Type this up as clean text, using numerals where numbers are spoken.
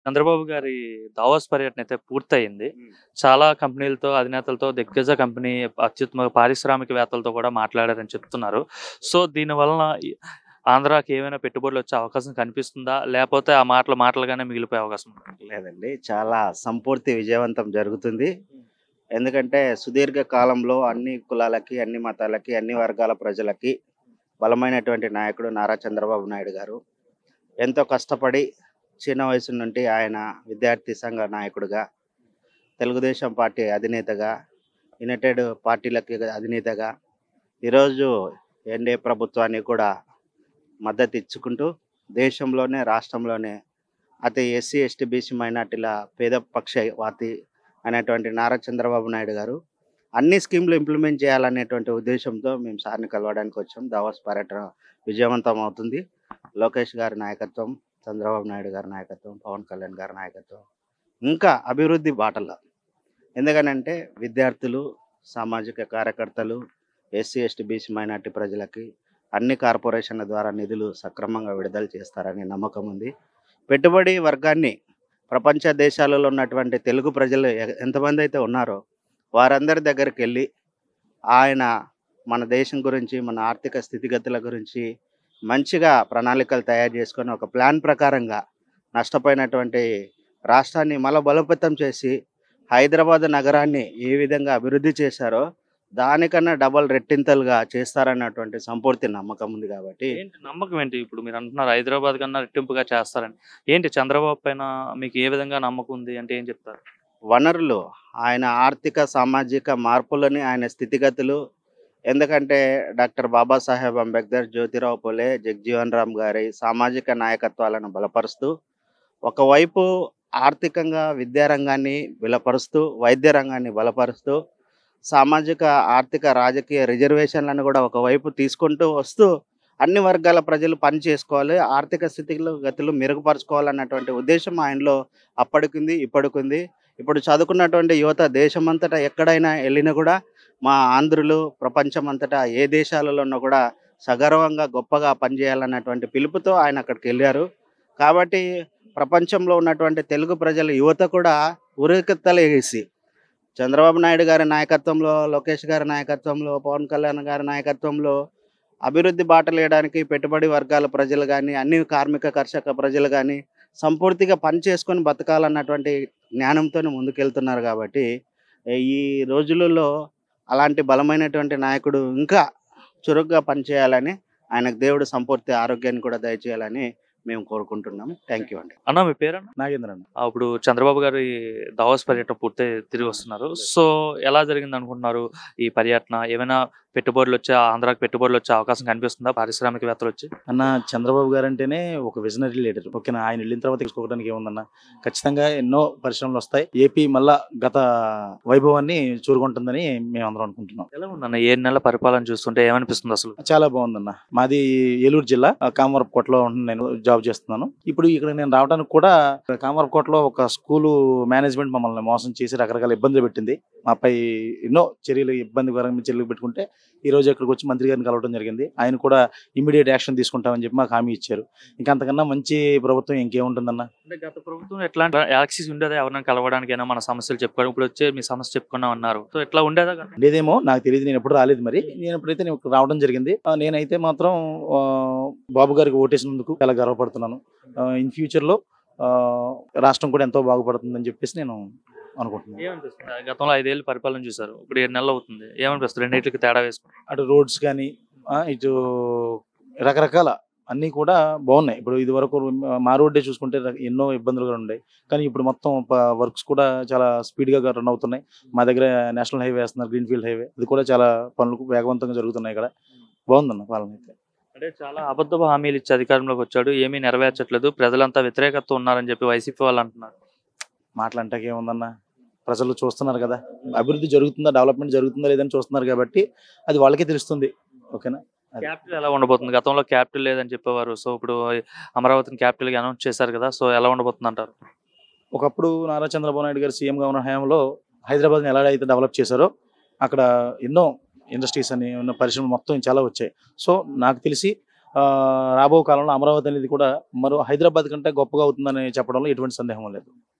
చంద్రబాబు గారి దావోస్ పర్యటన అయితే పూర్తయింది. చాలా కంపెనీలతో, అధినేతలతో, దిగ్గజ కంపెనీ అత్యుత్తమ పారిశ్రామికవేత్తలతో కూడా మాట్లాడారని చెప్తున్నారు. సో, దీని వలన ఆంధ్రాకి ఏమైనా పెట్టుబడులొచ్చే అవకాశం కనిపిస్తుందా? లేపోతే ఆ మాటలు మాటలుగానే మిగిలిపోయే అవకాశం ఉందా? లేదండి. చాలా సంపూర్తి విజయవంతం జరుగుతుంది. ఎందుకంటే సుదీర్ఘ కాలంలో అన్ని కులాలకి, అన్ని మతాలకి, అన్ని వర్గాల ప్రజలకి బలమైనటువంటి నాయకుడు నారా చంద్రబాబు నాయుడు గారు. ఎంతో కష్టపడి చిన్న వయసు నుండి ఆయన విద్యార్థి సంఘ నాయకుడిగా, తెలుగుదేశం పార్టీ అధినేతగా, యునైటెడ్ పార్టీలకి అధినేతగా, ఈరోజు ఎన్డీఏ ప్రభుత్వాన్ని కూడా మద్దతు ఇచ్చుకుంటూ దేశంలోనే, రాష్ట్రంలోనే అతి ఎస్సీ, ఎస్టీ, బీసీ మైనార్టీల పేద పక్షవాతి అనేటువంటి నారా చంద్రబాబు నాయుడు గారు అన్ని స్కీమ్లు ఇంప్లిమెంట్ చేయాలనేటువంటి ఉద్దేశంతో మేము సార్ని కలవడానికి వచ్చాం. దావోస్ పర్యటన విజయవంతం అవుతుంది. లోకేష్ గారి నాయకత్వం, చంద్రబాబు నాయుడు గారి నాయకత్వం, పవన్ కళ్యాణ్ గారి నాయకత్వం ఇంకా అభివృద్ధి బాటలో. ఎందుకనంటే విద్యార్థులు, సామాజిక కార్యకర్తలు, ఎస్సీ, ఎస్టీ, బీసీ మైనార్టీ ప్రజలకి అన్ని కార్పొరేషన్ల ద్వారా నిధులు సక్రమంగా విడుదల చేస్తారనే నమ్మకం ఉంది. పెట్టుబడి వర్గాన్ని ప్రపంచ దేశాలలో ఉన్నటువంటి తెలుగు ప్రజలు ఎంతమంది అయితే ఉన్నారో వారందరి దగ్గరికి వెళ్ళి ఆయన మన దేశం గురించి, మన ఆర్థిక స్థితిగతుల గురించి మంచిగా ప్రణాళికలు తయారు చేసుకొని ఒక ప్లాన్ ప్రకారంగా నష్టపోయినటువంటి రాష్ట్రాన్ని మళ్ళీ బలోపేతం చేసి హైదరాబాద్ నగరాన్ని ఏ విధంగా అభివృద్ధి చేశారో దానికన్నా డబల్ రెట్టింతలుగా చేస్తారన్నటువంటి సంపూర్తి నమ్మకం ఉంది. కాబట్టి ఏంటి నమ్మకం ఏంటి? ఇప్పుడు మీరు అంటున్నారు హైదరాబాద్ కన్నా రెట్టింపుగా చేస్తారని. ఏంటి చంద్రబాబు పైన మీకు ఏ విధంగా నమ్మకం ఉంది అంటే ఏం చెప్తారు? వనరులు, ఆయన ఆర్థిక సామాజిక మార్పులని, ఆయన స్థితిగతులు, ఎందుకంటే డాక్టర్ బాబాసాహెబ్ అంబేద్కర్, జ్యోతిరావు పూలే, జగ్జీవన్ రామ్ గారి సామాజిక నాయకత్వాలను బలపరుస్తూ ఒకవైపు ఆర్థికంగా విద్యారంగాన్ని బలపరుస్తూ, వైద్య రంగాన్ని బలపరుస్తూ, సామాజిక ఆర్థిక రాజకీయ రిజర్వేషన్లను కూడా ఒకవైపు తీసుకుంటూ వస్తూ అన్ని వర్గాల ప్రజలు పని చేసుకోవాలి, ఆర్థిక స్థితిగతులు మెరుగుపరుచుకోవాలన్నటువంటి ఉద్దేశం ఆయనలో అప్పటికుంది, ఇప్పటికుంది. ఇప్పుడు చదువుకున్నటువంటి యువత దేశమంతటా ఎక్కడైనా వెళ్ళినా కూడా మా ఆంధ్రులు ప్రపంచమంతటా ఏ దేశాలలో ఉన్నా కూడా సగర్వంగా గొప్పగా పనిచేయాలన్నటువంటి పిలుపుతో ఆయన అక్కడికి వెళ్ళారు. కాబట్టి ప్రపంచంలో ఉన్నటువంటి తెలుగు ప్రజల యువత కూడా ఉరేకెత్తలేసి చంద్రబాబు నాయుడు గారి నాయకత్వంలో, లోకేష్ గారి నాయకత్వంలో, పవన్ కళ్యాణ్ గారి నాయకత్వంలో అభివృద్ధి బాటలు వేయడానికి పెట్టుబడి వర్గాల ప్రజలు కానీ, అన్ని కార్మిక కర్షక ప్రజలు కానీ సంపూర్తిగా పని చేసుకొని బతకాలన్నటువంటి జ్ఞానంతో ముందుకెళ్తున్నారు. కాబట్టి ఈ రోజులలో అలాంటి బలమైనటువంటి నాయకుడు ఇంకా చురుగ్గా పనిచేయాలని, ఆయనకు దేవుడు సంపూర్తి ఆరోగ్యాన్ని కూడా దయచేయాలని మేము కోరుకుంటున్నాము. థ్యాంక్ యూ అండి. అన్న మీ పేరన్నా? నాగేంద్ర అన్న. ఇప్పుడు చంద్రబాబు గారి దావోస్ పర్యటన పూర్తయి తిరిగి వస్తున్నారు. సో, ఎలా జరిగింది అనుకుంటున్నారు ఈ పర్యటన? ఏమైనా ఆంధ్రాకి పెట్టుబడులు వచ్చే అవకాశం కనిపిస్తుందా పారిశ్రామికవేత్తలు వచ్చి? అన్న, చంద్రబాబు గారు అంటేనే ఒక విజనరీ లీడర్. ఓకేనా, ఆయన వెళ్ళిన తర్వాత తీసుకోవడానికి ఏముందన్న, ఖచ్చితంగా ఎన్నో పరిశ్రమలు వస్తాయి. ఏపీ మళ్ళా గత వైభవాన్ని చూరుకుంటుందని మేము అందరం అనుకుంటున్నాం. ఎలా ఉందన్న 7 నెలల పరిపాలన చూస్తుంటే ఏమనిపిస్తుంది అసలు? చాలా బాగుందన్న. మాది ఏలూరు జిల్లా కామవరపుకోటలో నేను జాబ్ చేస్తున్నాను. ఇప్పుడు ఇక్కడ నేను రావడానికి కూడా కామవరపుకోటలో ఒక స్కూలు మేనేజ్మెంట్ మమ్మల్ని మోసం చేసి రకరకాల ఇబ్బందులు పెట్టింది. మాపై ఎన్నో ఇబ్బందికరమైన చర్యలు పెట్టుకుంటే ఈ రోజు ఇక్కడికి వచ్చి మంత్రి గారిని కలవడం జరిగింది. ఆయన కూడా ఇమీడియట్ యాక్షన్ తీసుకుంటామని చెప్పి మాకు హామీ ఇచ్చారు. ఇంకా అంతకన్నా మంచి ప్రభుత్వం ఇంకేముంటుందన్న. అంటే గత ప్రభుత్వం ఎట్లాంటి యాక్సెస్ ఉండేదా ఎవరైనా కలవడానికైనా, మన సమస్యలు చెప్పుకోవడం? ఇప్పుడు వచ్చే మీ సమస్య చెప్పుకున్నాం అన్నారు. సో, ఎట్లా ఉండేదా? లేదేమో నాకు తెలియదు, నేను ఎప్పుడు రాలేదు. మరి నేను ఎప్పుడైతే నేను రావడం జరిగింది, నేనైతే మాత్రం బాబు గారికి ఓటేసినందుకు చాలా గర్వపడుతున్నాను. ఇన్ ఫ్యూచర్లో రాష్ట్రం కూడా ఎంతో బాగుపడుతుందని చెప్పేసి నేను అనుకుంటున్నాను. ఏమనిపిస్తుంది? గతంలో 5 ఏళ్ళు పరిపాలన చూసారు, ఇప్పుడు 7 నెలలు అవుతుంది. ఏమనిపిస్తుంది రెండింటికి తేడా వేసుకుని? అటు రోడ్స్ కానీ ఇటు రకరకాల అన్నీ కూడా బాగున్నాయి. ఇప్పుడు ఇది వరకు మా రోడ్డే చూసుకుంటే ఎన్నో ఇబ్బందులు కూడా ఉన్నాయి, కానీ ఇప్పుడు మొత్తం వర్క్స్ కూడా చాలా స్పీడ్గా రన్ అవుతున్నాయి. మా దగ్గర నేషనల్ హైవే వేస్తున్నారు, గ్రీన్ఫీల్డ్ హైవే, ఇది కూడా చాలా పనులు వేగవంతంగా జరుగుతున్నాయి. ఇక్కడ బాగుందన్న పాలన అయితే. అంటే చాలా అబద్ధపు హామీలు ఇచ్చి అధికారంలోకి వచ్చాడు, ఏమీ నెరవేర్చట్లేదు, ప్రజలంతా వ్యతిరేకత ఉన్నారని చెప్పి వైసీపీ వాళ్ళు అంటున్నారు. మాటలంటాక ఏముందన్న, ప్రజలు చూస్తున్నారు కదా, అభివృద్ధి జరుగుతుందా, డెవలప్మెంట్ జరుగుతుందా లేదని చూస్తున్నారు. కాబట్టి అది వాళ్ళకే తెలుస్తుంది. ఓకేనా, క్యాపిటల్ ఎలా ఉండబోతుంది? గతంలో క్యాపిటల్ లేదని చెప్పేవారు. సో, ఇప్పుడు అమరావతిని క్యాపిటల్గా అనౌన్స్ చేశారు కదా. సో, ఎలా ఉండబోతుంది అంటారు? ఒకప్పుడు నారా చంద్రబాబు నాయుడు గారు సీఎంగా ఉన్న హయాంలో హైదరాబాద్ని ఎలా అయితే డెవలప్ చేశారో అక్కడ ఎన్నో ఇండస్ట్రీస్ అని ఉన్న పరిశ్రమలు మొత్తం చాలా వచ్చాయి. సో నాకు తెలిసి రాబో కాలంలో అమరావతి అనేది కూడా మరో హైదరాబాద్ కంటే గొప్పగా అవుతుందని చెప్పడంలో ఎటువంటి సందేహం లేదు.